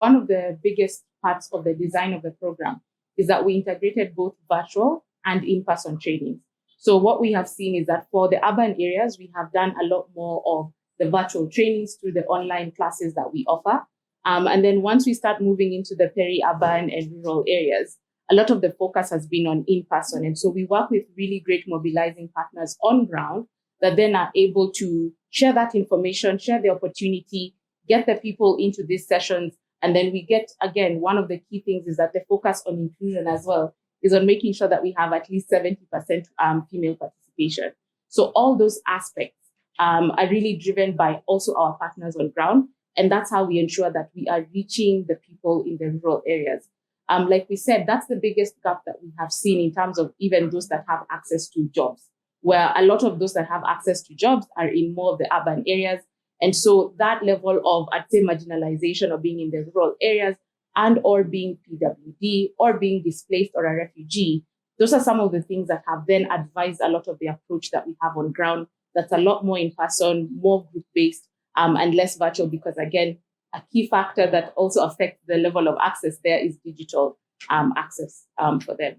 one of the biggest parts of the design of the program is that we integrated both virtual and in-person trainings. So what we have seen is that for the urban areas, we have done a lot more of the virtual trainings through the online classes that we offer. And then once we start moving into the peri-urban and rural areas, a lot of the focus has been on in-person. And so we work with really great mobilizing partners on ground that then are able to share that information, share the opportunity, get the people into these sessions. And then we get, again, one of the key things is that the focus on inclusion as well is on making sure that we have at least 70% female participation. So all those aspects are really driven by also our partners on ground. And that's how we ensure that we are reaching the people in the rural areas. Like we said, that's the biggest gap that we have seen in terms of even those that have access to jobs, where a lot of those that have access to jobs are in more of the urban areas. And so that level of, I'd say, marginalization of being in the rural areas and or being PWD or being displaced or a refugee, those are some of the things that have then advised a lot of the approach that we have on ground that's a lot more in person, more group-based, and less virtual, because again, a key factor that also affects the level of access there is digital access for them.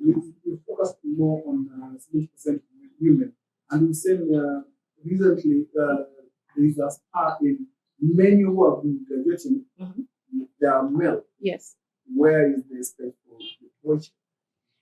We focus more on 70% women, and we said recently there is a spark in many who have been graduating. They are male. Yes. Where is the space for the boy?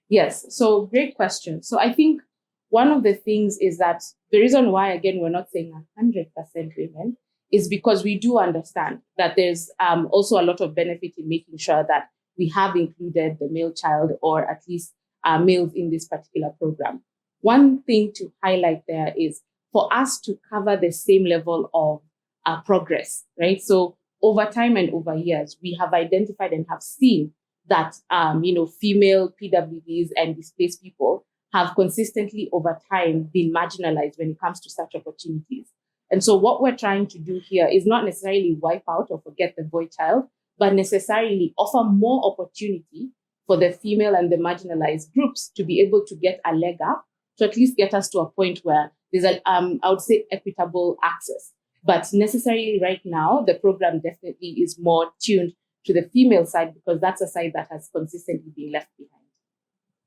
Yes. So great question. So I think one of the things is that the reason why, again, we're not saying 100% women is because we do understand that there's also a lot of benefit in making sure that we have included the male child or at least males in this particular program. One thing to highlight there is for us to cover the same level of progress, right? So over time and over years, we have identified and have seen that, female PWDs and displaced people have consistently over time been marginalized when it comes to such opportunities. And so what we're trying to do here is not necessarily wipe out or forget the boy child, but necessarily offer more opportunity for the female and the marginalized groups to be able to get a leg up, to at least get us to a point where there's I would say, equitable access. But necessarily right now, the program definitely is more tuned to the female side because that's a side that has consistently been left behind.